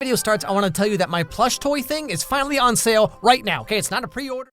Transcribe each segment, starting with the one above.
Video starts, I want to tell you that my plush toy thing is finally on sale right now. Okay, it's not a pre-order.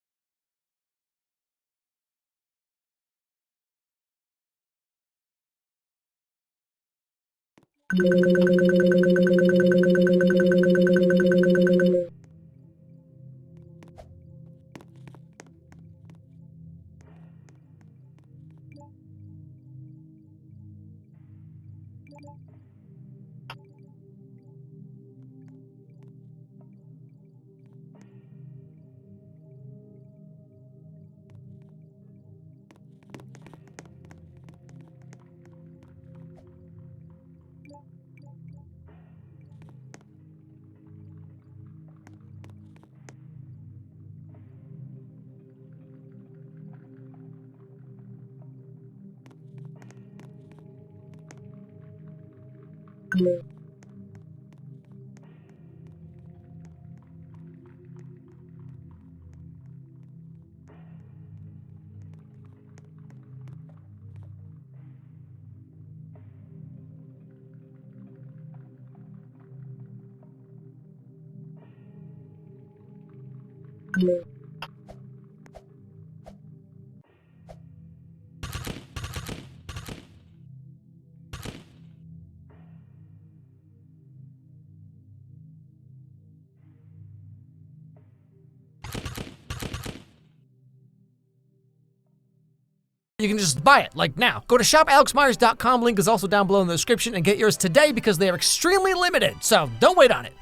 You can just buy it, like now. Go to shopalexmyers.com, link is also down below in the description, and get yours today because they are extremely limited, so don't wait on it.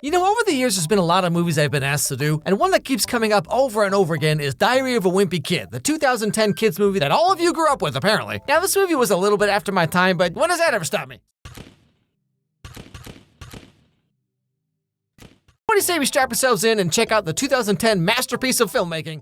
You know, over the years, there's been a lot of movies I've been asked to do, and one that keeps coming up over and over again is Diary of a Wimpy Kid, the 2010 kids movie that all of you grew up with, apparently. Now, this movie was a little bit after my time, but when does that ever stop me? What do you say we strap ourselves in and check out the 2010 masterpiece of filmmaking?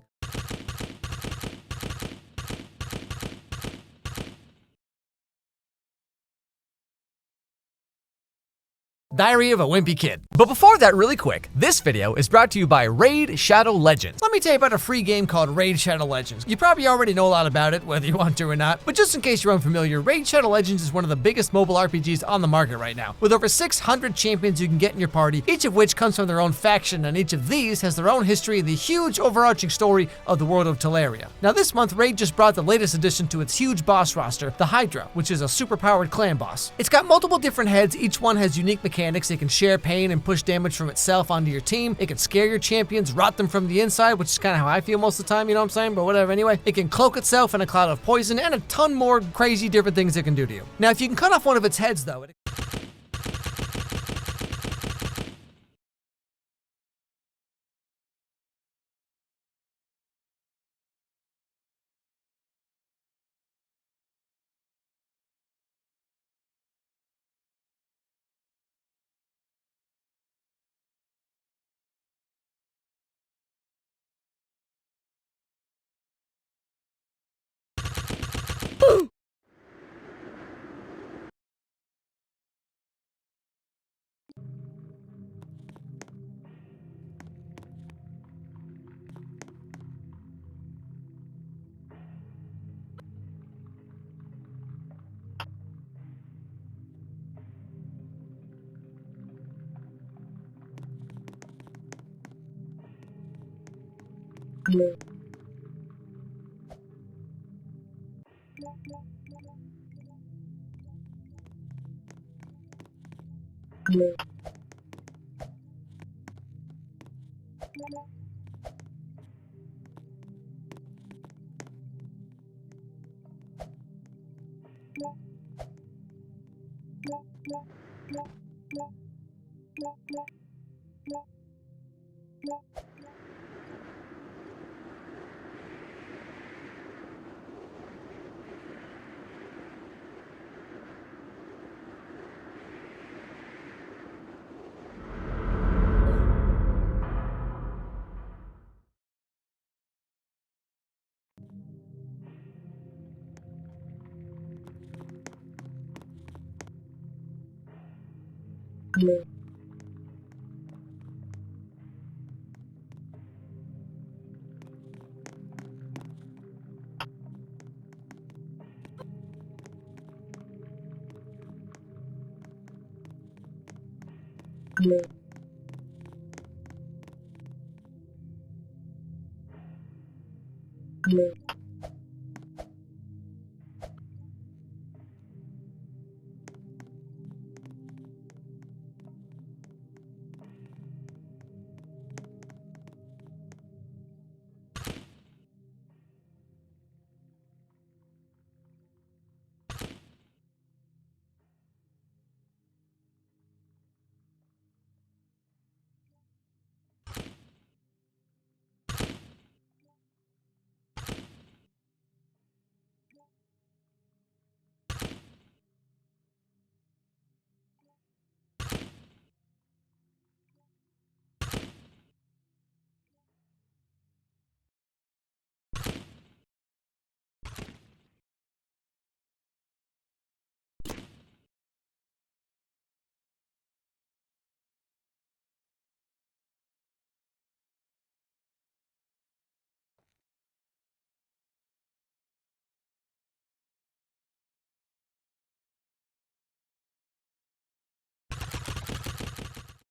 Diary of a Wimpy Kid. But before that, really quick, this video is brought to you by Raid Shadow Legends. Let me tell you about a free game called Raid Shadow Legends. You probably already know a lot about it, whether you want to or not, but just in case you're unfamiliar, Raid Shadow Legends is one of the biggest mobile RPGs on the market right now, with over 600 champions you can get in your party, each of which comes from their own faction, and each of these has their own history and the huge overarching story of the world of Teleria. Now this month, Raid just brought the latest addition to its huge boss roster, the Hydra, which is a superpowered clan boss. It's got multiple different heads, each one has unique mechanics. It can share pain and push damage from itself onto your team. It can scare your champions, rot them from the inside, which is kind of how I feel most of the time, you know what I'm saying? But whatever, anyway. It can cloak itself in a cloud of poison, and a ton more crazy different things it can do to you. Now, if you can cut off one of its heads, though,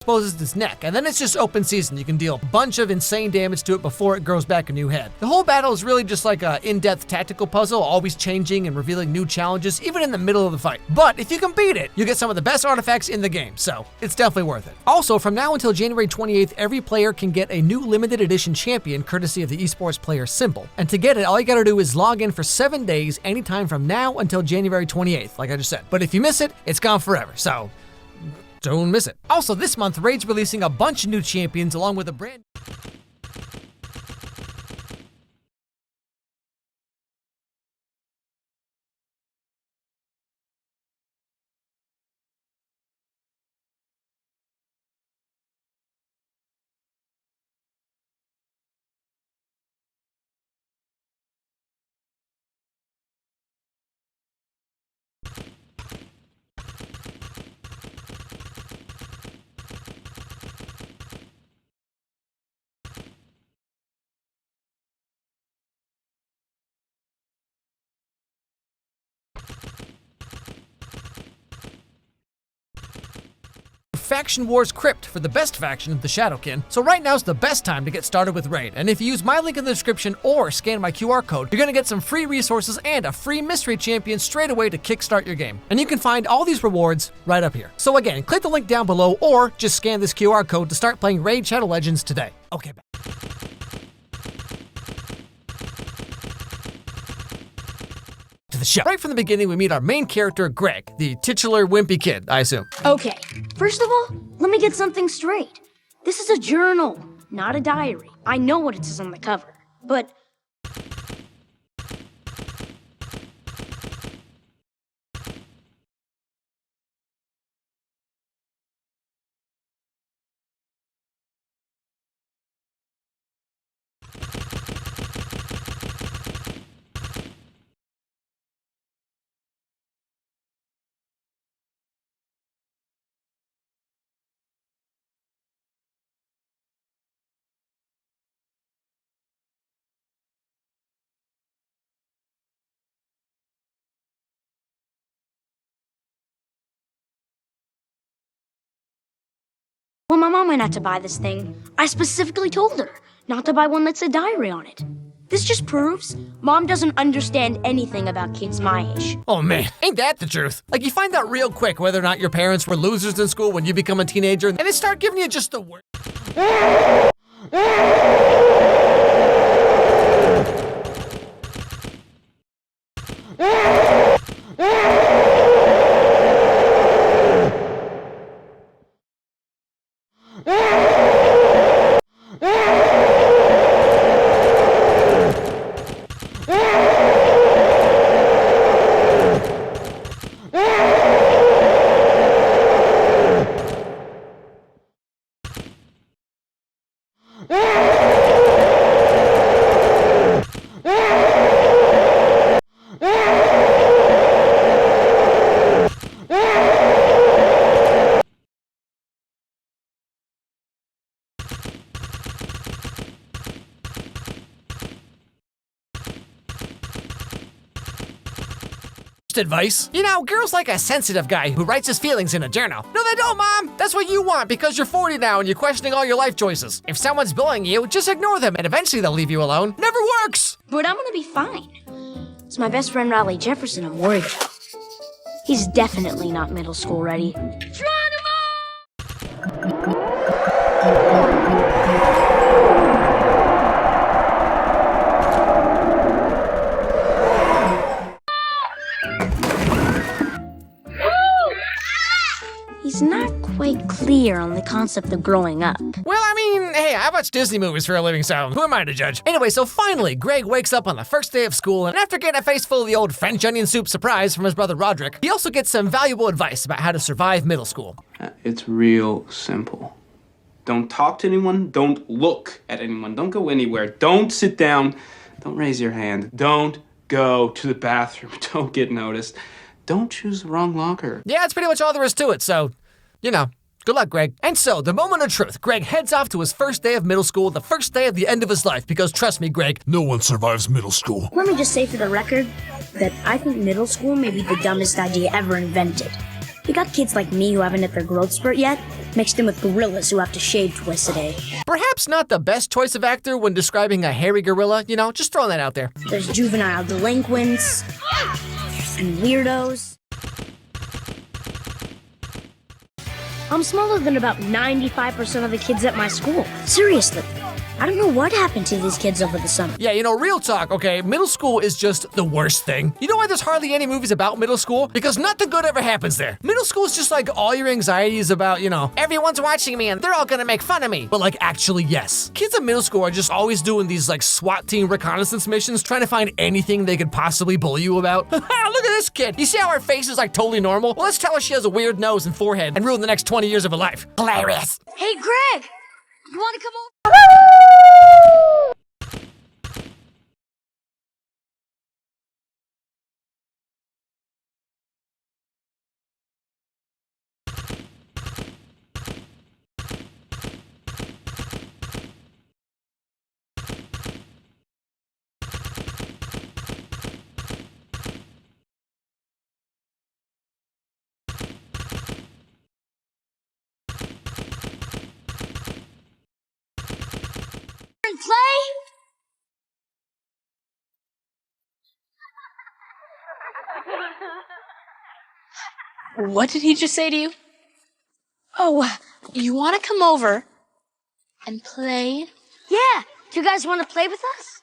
Exposes its neck, and then it's just open season. You can deal a bunch of insane damage to it before it grows back a new head. The whole battle is really just like an in-depth tactical puzzle, always changing and revealing new challenges, even in the middle of the fight. But if you can beat it, you get some of the best artifacts in the game, so it's definitely worth it. Also, from now until January 28th, every player can get a new limited edition champion courtesy of the esports player symbol. And to get it, all you gotta do is log in for 7 days, anytime from now until January 28th, like I just said. But if you miss it, it's gone forever, so don't miss it. Also, this month, Raid's releasing a bunch of new champions along with a brand Faction Wars Crypt for the best faction of the Shadowkin, so right now's the best time to get started with Raid, and if you use my link in the description or scan my QR code, you're gonna get some free resources and a free mystery champion straight away to kickstart your game. And you can find all these rewards right up here. So again, click the link down below or just scan this QR code to start playing Raid Shadow Legends today. Okay, back to the show. Right from the beginning, we meet our main character, Greg, the titular wimpy kid, I assume. Okay, first of all, let me get something straight. This is a journal, not a diary. I know what it says on the cover, but when my mom went out to buy this thing, I specifically told her not to buy one that said diary on it. This just proves Mom doesn't understand anything about kids my age. Oh man, ain't that the truth? Like, you find out real quick whether or not your parents were losers in school when you become a teenager, and they start giving you just the word. worst advice. You know, girls like a sensitive guy who writes his feelings in a journal. No, they don't, Mom. That's what you want because you're 40 now and you're questioning all your life choices. If someone's bullying you, just ignore them and eventually they'll leave you alone. Never works. But I'm gonna be fine. It's my best friend Riley Jefferson I'm worried about. He's definitely not middle school ready. He's not quite clear on the concept of growing up. Well, I mean, hey, I watch Disney movies for a living, so who am I to judge? Anyway, so finally, Greg wakes up on the first day of school, and after getting a face full of the old French onion soup surprise from his brother Roderick, he also gets some valuable advice about how to survive middle school. It's real simple. Don't talk to anyone, don't look at anyone, don't go anywhere, don't sit down, don't raise your hand, don't go to the bathroom, don't get noticed, don't choose the wrong locker. Yeah, that's pretty much all there is to it, so, you know, good luck, Greg. And so, the moment of truth, Greg heads off to his first day of middle school, the first day of the end of his life, because trust me, Greg, no one survives middle school. Let me just say for the record that I think middle school may be the dumbest idea ever invented. You got kids like me who haven't hit their growth spurt yet, mixed in with gorillas who have to shave twice a day. Perhaps not the best choice of actor when describing a hairy gorilla, you know, just throwing that out there. There's juvenile delinquents and weirdos. I'm smaller than about 95% of the kids at my school. Seriously. I don't know what happened to these kids over the summer. Yeah, you know, real talk, okay? Middle school is just the worst thing. You know why there's hardly any movies about middle school? Because nothing good ever happens there. Middle school is just like all your anxieties about, you know, everyone's watching me and they're all gonna make fun of me. But like, actually, yes. Kids in middle school are just always doing these like SWAT team reconnaissance missions, trying to find anything they could possibly bully you about. Look at this kid. You see how her face is like totally normal? Well, let's tell her she has a weird nose and forehead and ruin the next 20 years of her life. Hilarious. Hey, Greg! You wanna come over? Play? What did he just say to you? Oh, you want to come over and play? Yeah. Do you guys want to play with us?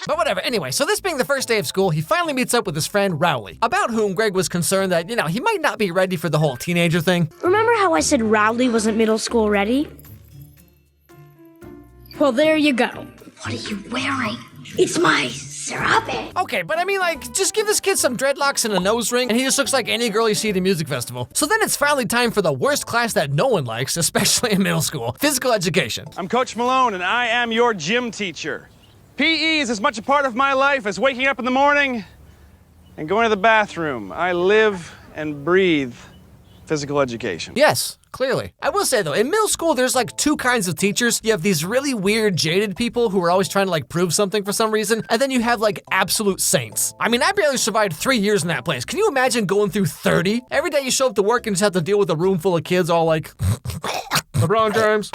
But whatever, anyway, so this being the first day of school, he finally meets up with his friend Rowley, about whom Greg was concerned that, you know, he might not be ready for the whole teenager thing. Remember how I said Rowley wasn't middle school ready? Well, there you go. What are you wearing? It's my serape. Okay, but I mean, like, just give this kid some dreadlocks and a nose ring, and he just looks like any girl you see at a music festival. So then it's finally time for the worst class that no one likes, especially in middle school, physical education. I'm Coach Malone, and I am your gym teacher. PE is as much a part of my life as waking up in the morning and going to the bathroom. I live and breathe physical education. Yes, clearly. I will say though, in middle school, there's like two kinds of teachers. You have these really weird, jaded people who are always trying to like prove something for some reason, and then you have like absolute saints. I mean, I barely survived 3 years in that place. Can you imagine going through 30? Every day you show up to work and just have to deal with a room full of kids all like, LeBron James,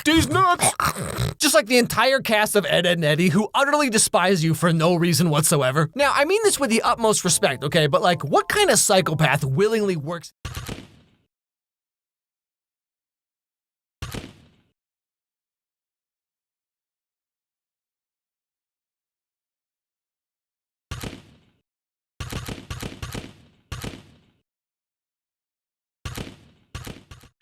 these nuts. Just like the entire cast of Ed, Edd and Eddie who utterly despise you for no reason whatsoever. Now, I mean this with the utmost respect, okay? But like, what kind of psychopath willingly works?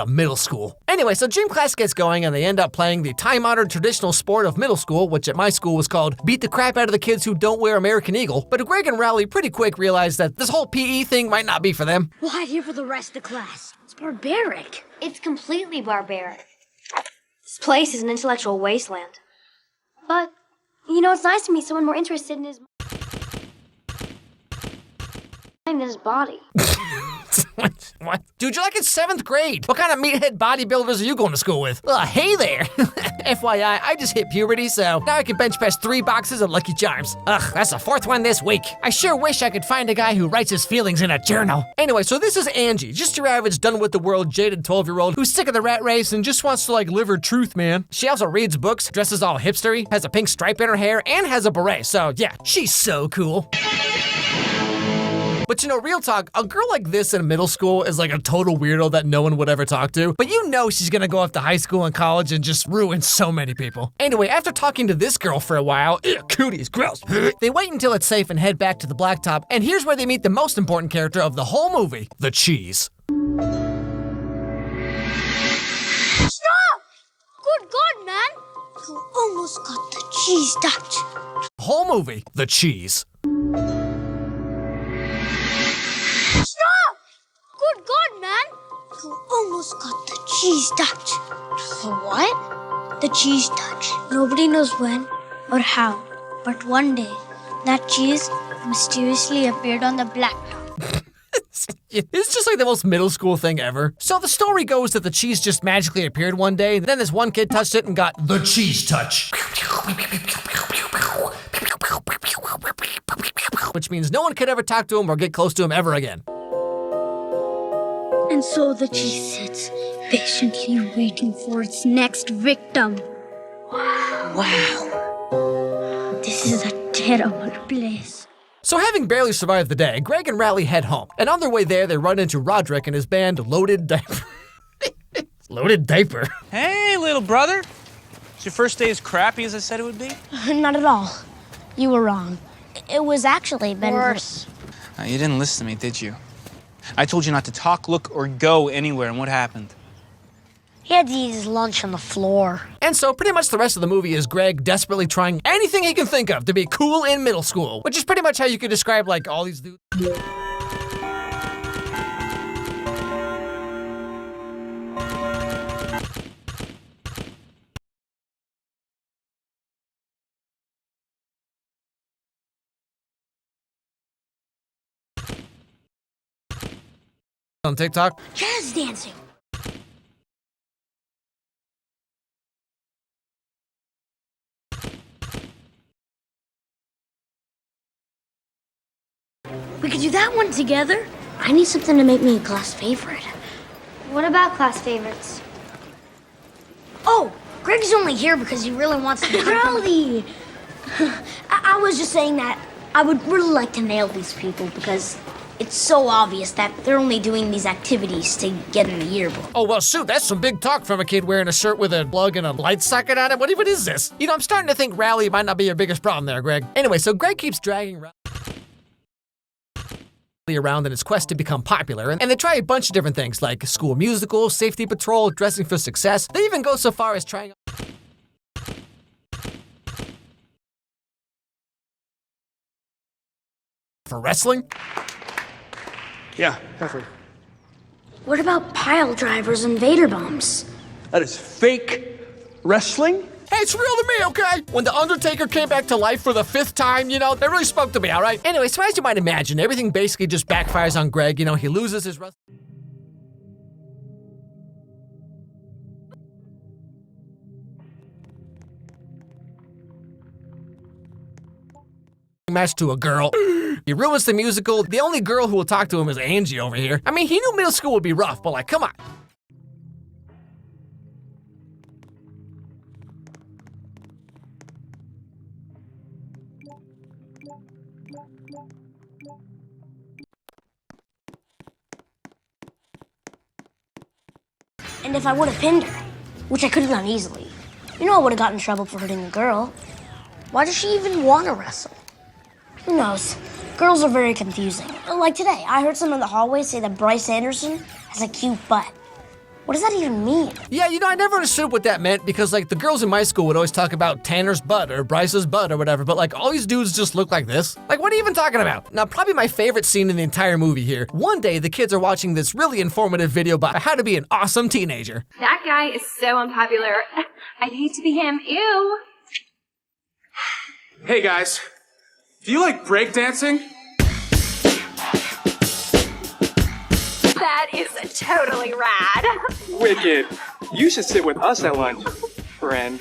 Middle school. Anyway, so gym class gets going and they end up playing the time-honored traditional sport of middle school, which at my school was called beat the crap out of the kids who don't wear American Eagle. But Greg and Rowley pretty quick realized that this whole PE thing might not be for them. We'll hide here for the rest of class. It's barbaric. It's completely barbaric. This place is an intellectual wasteland. But, you know, it's nice to meet someone more interested in his mind than his body. What? Dude, you're like in 7th grade. What kind of meathead bodybuilders are you going to school with? Hey there. FYI, I just hit puberty, so now I can bench press 3 boxes of Lucky Charms. Ugh, that's the 4th one this week. I sure wish I could find a guy who writes his feelings in a journal. Anyway, so this is Angie, just your average done with the world jaded 12-year-old who's sick of the rat race and just wants to like live her truth, man. She also reads books, dresses all hipstery, has a pink stripe in her hair, and has a beret, so yeah, she's so cool. But you know, real talk, a girl like this in middle school is like a total weirdo that no one would ever talk to. But you know she's gonna go off to high school and college and just ruin so many people. Anyway, after talking to this girl for a while, cooties, gross, they wait until it's safe and head back to the blacktop. And here's where they meet the most important character of the whole movie, the cheese. Stop! Good God, man! You almost got the cheese touch. Whole movie, the cheese. Stop! Good God, man! You almost got the cheese touch. The what? The cheese touch. Nobody knows when or how, but one day, that cheese mysteriously appeared on the blacktop. It's just like the most middle school thing ever. So the story goes that the cheese just magically appeared one day, then this one kid touched it and got the cheese touch. Which means no one could ever talk to him or get close to him ever again. And so the cheese sits, patiently waiting for its next victim. Wow. This is a terrible place. So having barely survived the day, Greg and Rally head home. And on their way there, they run into Roderick and his band, Loaded Diaper. Loaded Diaper. Hey, little brother. Is your first day as crappy as I said it would be? Not at all. You were wrong. It was actually been worse. You didn't listen to me, did you? I told you not to talk, look, or go anywhere, and what happened? He had to eat his lunch on the floor. And so pretty much the rest of the movie is Greg desperately trying anything he can think of to be cool in middle school, which is pretty much how you could describe like all these dudes. On TikTok. Jazz dancing. We could do that one together. I need something to make me a class favorite. What about class favorites? Oh, Greg's only here because he really wants to. Rowdy! I was just saying that I would really like to nail these people because it's so obvious that they're only doing these activities to get in the yearbook. Oh, well, shoot, that's some big talk from a kid wearing a shirt with a plug and a light socket on it. What even is this? You know, I'm starting to think Rally might not be your biggest problem there, Greg. Anyway, so Greg keeps dragging Rally around in his quest to become popular, and they try a bunch of different things like school musical, safety patrol, dressing for success. They even go so far as trying for wrestling. Yeah, definitely. What about pile drivers and Vader bombs? That is fake wrestling? Hey, it's real to me, okay? When The Undertaker came back to life for the 5th time, you know, that really spoke to me, all right? Anyway, so as you might imagine, everything basically just backfires on Greg. You know, he loses his wrestling match to a girl. He ruins the musical. The only girl who will talk to him is Angie over here. I mean, he knew middle school would be rough, but like, come on. And if I would have pinned her, which I could have done easily, you know I would have gotten in trouble for hurting a girl. Why does she even want to wrestle? Who knows? Girls are very confusing. Like today, I heard someone in the hallway say that Bryce Anderson has a cute butt. What does that even mean? Yeah, you know, I never understood what that meant because, like, the girls in my school would always talk about Tanner's butt or Bryce's butt or whatever, but, like, all these dudes just look like this. Like, what are you even talking about? Now, probably my favorite scene in the entire movie here. One day, the kids are watching this really informative video about how to be an awesome teenager. That guy is so unpopular. I'd hate to be him. Ew. Hey guys, do you like breakdancing? That is totally rad. Wicked. You should sit with us at lunch, friend.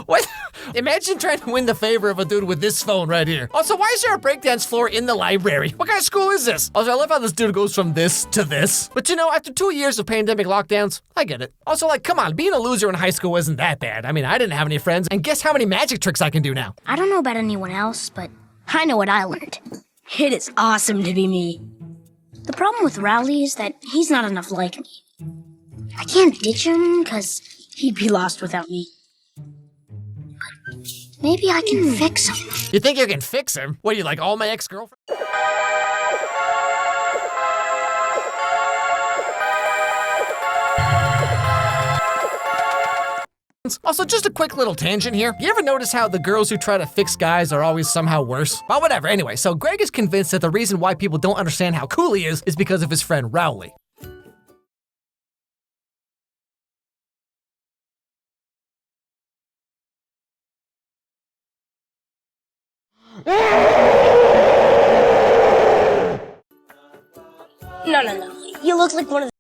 What? Imagine trying to win the favor of a dude with this phone right here. Also, why is there a breakdance floor in the library? What kind of school is this? Also, I love how this dude goes from this to this. But you know, after 2 years of pandemic lockdowns, I get it. Also, like, come on, being a loser in high school isn't that bad. I mean, I didn't have any friends, and guess how many magic tricks I can do now? I don't know about anyone else, but I know what I learned. It is awesome to be me. The problem with Rowley is that he's not enough like me. I can't ditch him because he'd be lost without me. But maybe I can fix him. You think you can fix him? What, are you like all my ex-girlfriends? Also, just a quick little tangent here. You ever notice how the girls who try to fix guys are always somehow worse? Well, whatever. Anyway, so Greg is convinced that the reason why people don't understand how cool he is because of his friend Rowley. No. You look like one of